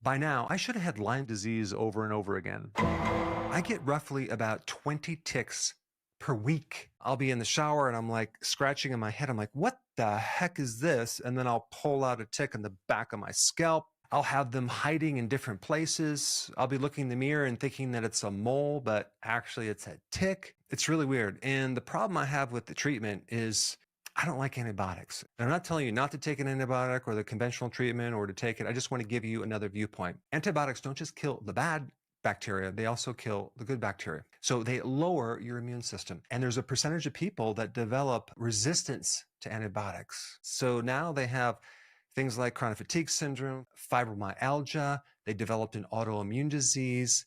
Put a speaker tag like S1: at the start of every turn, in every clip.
S1: By now, I should have had Lyme disease over and over again. I get roughly about 20 ticks per week. I'll be in the shower and I'm like scratching in my head. I'm like, what the heck is this? And then I'll pull out a tick in the back of my scalp. I'll have them hiding in different places. I'll be looking in the mirror and thinking that it's a mole, but actually it's a tick. It's really weird. And the problem I have with the treatment is I don't like antibiotics. And I'm not telling you not to take an antibiotic or the conventional treatment or to take it. I just want to give you another viewpoint. Antibiotics don't just kill the bad bacteria, they also kill the good bacteria. So they lower your immune system. And there's a percentage of people that develop resistance to antibiotics. So now they have things like chronic fatigue syndrome, fibromyalgia. They developed an autoimmune disease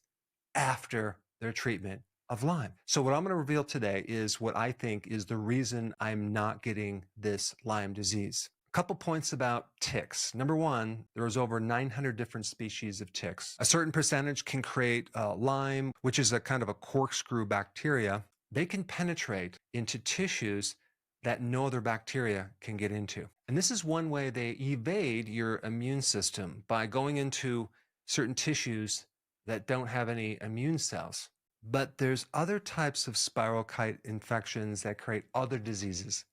S1: after their treatment of Lyme. So what I'm going to reveal today is what I think is the reason I'm not getting this Lyme disease. A couple points about ticks. Number one, there's over 900 different species of ticks. A certain percentage can create Lyme, which is a kind of a corkscrew bacteria. They can penetrate into tissues that no other bacteria can get into. And this is one way they evade your immune system, by going into certain tissues that don't have any immune cells. But there's other types of spirochete infections that create other diseases,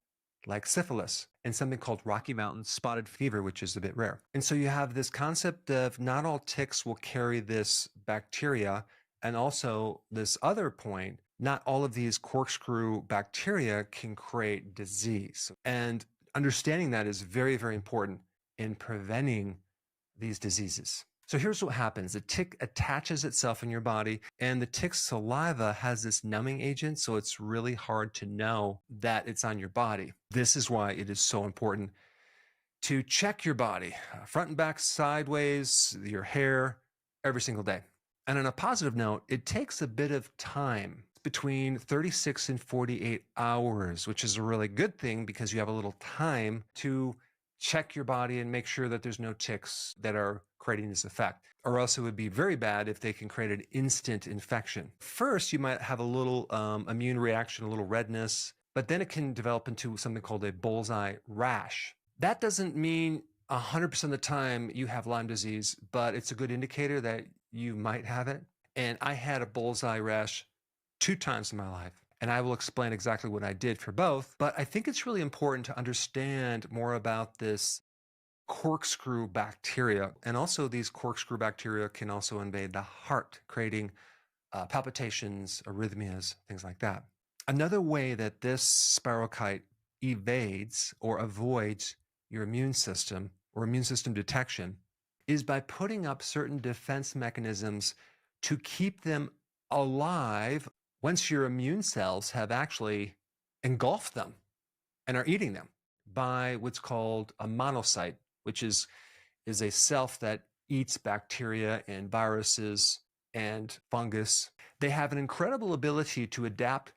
S1: like syphilis and something called Rocky Mountain spotted fever, which is a bit rare. And so you have this concept of not all ticks will carry this bacteria, and also this other point, not all of these corkscrew bacteria can create disease. And understanding that is very, very important in preventing these diseases. So here's what happens. The tick attaches itself in your body, and the tick's saliva has this numbing agent, so it's really hard to know that it's on your body. This is why it is so important to check your body, front and back, sideways, your hair, every single day. And on a positive note, it takes a bit of time, between 36 and 48 hours, which is a really good thing because you have a little time to check your body and make sure that there's no ticks that are creating this effect. Or else it would be very bad if they can create an instant infection. First, you might have a little immune reaction, a little redness, but then it can develop into something called a bullseye rash. That doesn't mean 100% of the time you have Lyme disease, but it's a good indicator that you might have it. And I had a bullseye rash 2 times in my life. And I will explain exactly what I did for both. But I think it's really important to understand more about this corkscrew bacteria. And also these corkscrew bacteria can also invade the heart, creating palpitations, arrhythmias, things like that. Another way that this spirochete evades or avoids your immune system or immune system detection is by putting up certain defense mechanisms to keep them alive once your immune cells have actually engulfed them and are eating them, by what's called a monocyte, which is a cell that eats bacteria and viruses and fungus. They have an incredible ability to adapt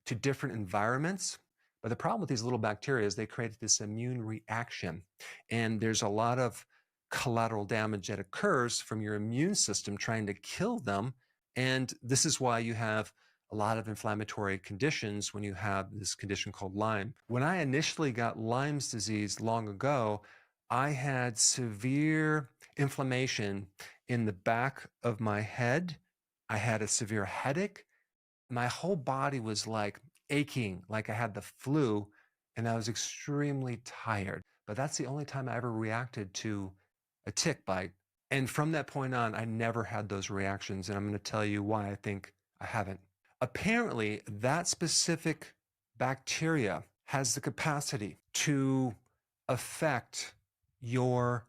S1: to different environments. But the problem with these little bacteria is they create this immune reaction. And there's a lot of collateral damage that occurs from your immune system trying to kill them. And this is why you have a lot of inflammatory conditions when you have this condition called Lyme. When I initially got Lyme's disease long ago, I had severe inflammation in the back of my head. I had a severe headache. My whole body was like aching, like I had the flu, and I was extremely tired. But that's the only time I ever reacted to a tick bite. And from that point on, I never had those reactions. And I'm going to tell you why I think I haven't. Apparently, that specific bacteria has the capacity to affect your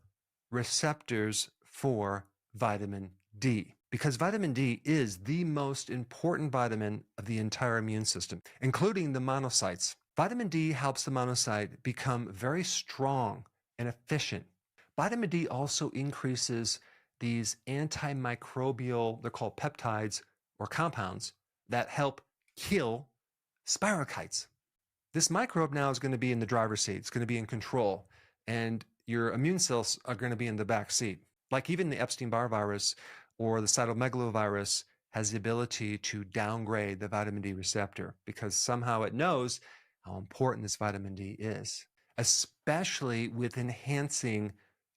S1: receptors for vitamin D, because vitamin D is the most important vitamin of the entire immune system, including the monocytes. Vitamin D helps the monocyte become very strong and efficient. Vitamin D also increases these antimicrobial, they're called peptides or compounds, that help kill spirochetes. This microbe now is going to be in the driver's seat. It's going to be in control. And your immune cells are going to be in the back seat. Like even the Epstein-Barr virus or the cytomegalovirus has the ability to downgrade the vitamin D receptor because somehow it knows how important this vitamin D is, especially with enhancing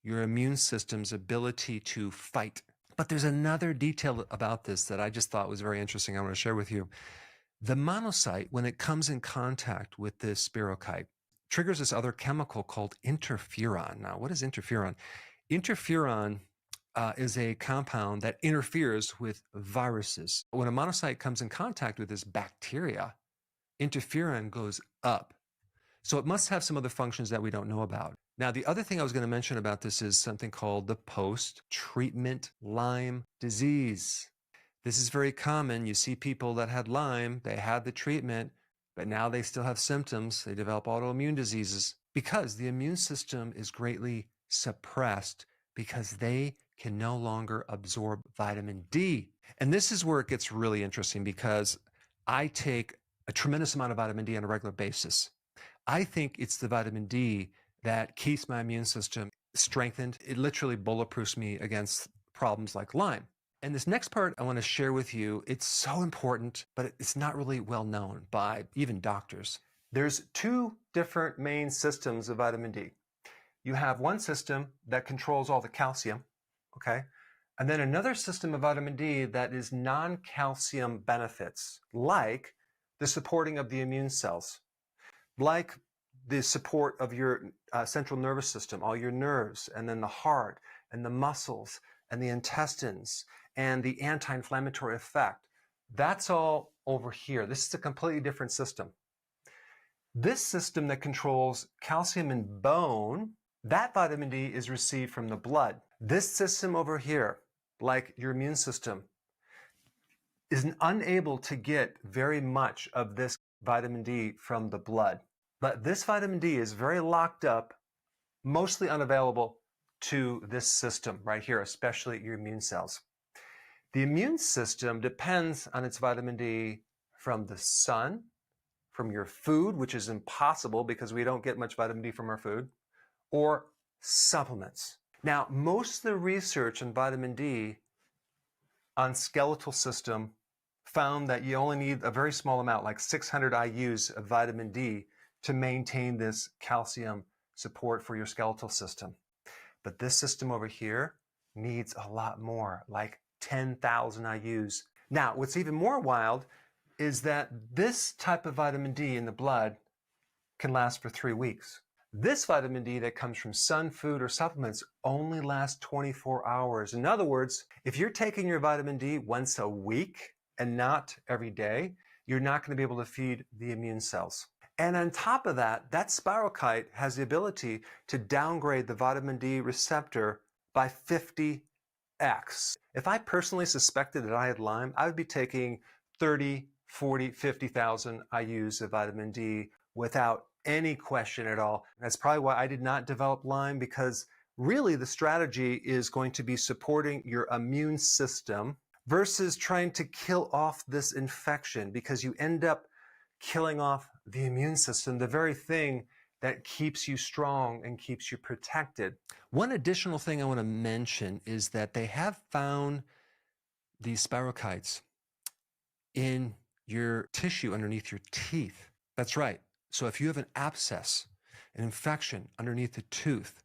S1: your immune system's ability to fight. But there's another detail about this that I just thought was very interesting I want to share with you. The monocyte, when it comes in contact with this spirochete, triggers this other chemical called interferon. Now, what is interferon? Interferon is a compound that interferes with viruses. When a monocyte comes in contact with this bacteria, interferon goes up. So it must have some other functions that we don't know about. Now, the other thing I was going to mention about this is something called the post-treatment Lyme disease. This is very common. You see people that had Lyme, they had the treatment, but now they still have symptoms. They develop autoimmune diseases because the immune system is greatly suppressed because they can no longer absorb vitamin D. And this is where it gets really interesting because I take a tremendous amount of vitamin D on a regular basis. I think it's the vitamin D that keeps my immune system strengthened. It literally bulletproofs me against problems like Lyme. And this next part I want to share with you, it's so important, but it's not really well known by even doctors. There's two different main systems of vitamin D. You have one system that controls all the calcium, okay? And then another system of vitamin D that is non-calcium benefits, like the supporting of the immune cells, like the support of your central nervous system, all your nerves, and then the heart, and the muscles, and the intestines, and the anti-inflammatory effect. That's all over here. This is a completely different system. This system that controls calcium in bone, that vitamin D is received from the blood. This system over here, like your immune system, is unable to get very much of this vitamin D from the blood. But this vitamin D is very locked up, mostly unavailable to this system right here, especially your immune cells. The immune system depends on its vitamin D from the sun, from your food, which is impossible because we don't get much vitamin D from our food, or supplements. Now, most of the research on vitamin D on skeletal system found that you only need a very small amount, like 600 IUs of vitamin D to maintain this calcium support for your skeletal system. But this system over here needs a lot more, like 10,000 IUs. Now, what's even more wild is that this type of vitamin D in the blood can last for 3 weeks. This vitamin D that comes from sun, food, or supplements only lasts 24 hours. In other words, if you're taking your vitamin D once a week and not every day, you're not going to be able to feed the immune cells. And on top of that, that spirochete has the ability to downgrade the vitamin D receptor by 50x. If I personally suspected that I had Lyme, I would be taking 30, 40, 50,000 IUs of vitamin D without any question at all. That's probably why I did not develop Lyme, because really the strategy is going to be supporting your immune system versus trying to kill off this infection, because you end up killing off the immune system, the very thing that keeps you strong and keeps you protected. One additional thing I want to mention is that they have found these spirochetes in your tissue underneath your teeth. That's right. So if you have an abscess, an infection underneath the tooth,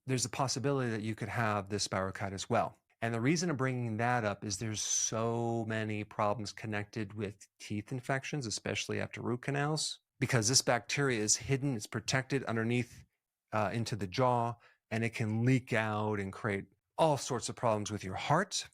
S1: there's a possibility that you could have this spirochete as well. And the reason I'm bringing that up is there's so many problems connected with teeth infections, especially after root canals, because this bacteria is hidden, it's protected underneath into the jaw, and it can leak out and create all sorts of problems with your heart,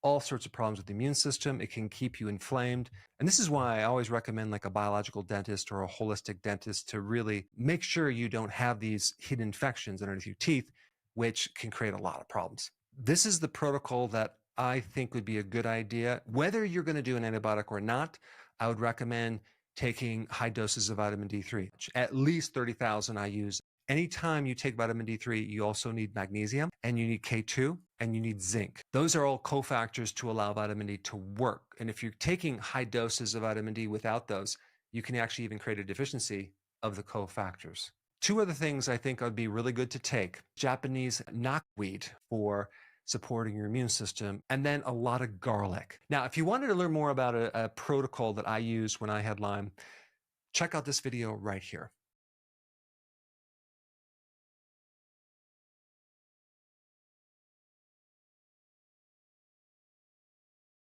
S1: all sorts of problems with the immune system. It can keep you inflamed. And this is why I always recommend like a biological dentist or a holistic dentist to really make sure you don't have these hidden infections underneath your teeth, which can create a lot of problems. This is the protocol that I think would be a good idea. Whether you're going to do an antibiotic or not, I would recommend taking high doses of vitamin D3, at least 30,000 IUs. Anytime you take vitamin D3, you also need magnesium, and you need K2, and you need zinc. Those are all cofactors to allow vitamin D to work. And if you're taking high doses of vitamin D without those, you can actually even create a deficiency of the cofactors. Two other things I think would be really good to take: Japanese knotweed for supporting your immune system, and then a lot of garlic. Now, if you wanted to learn more about a protocol that I used when I had Lyme, check out this video right here.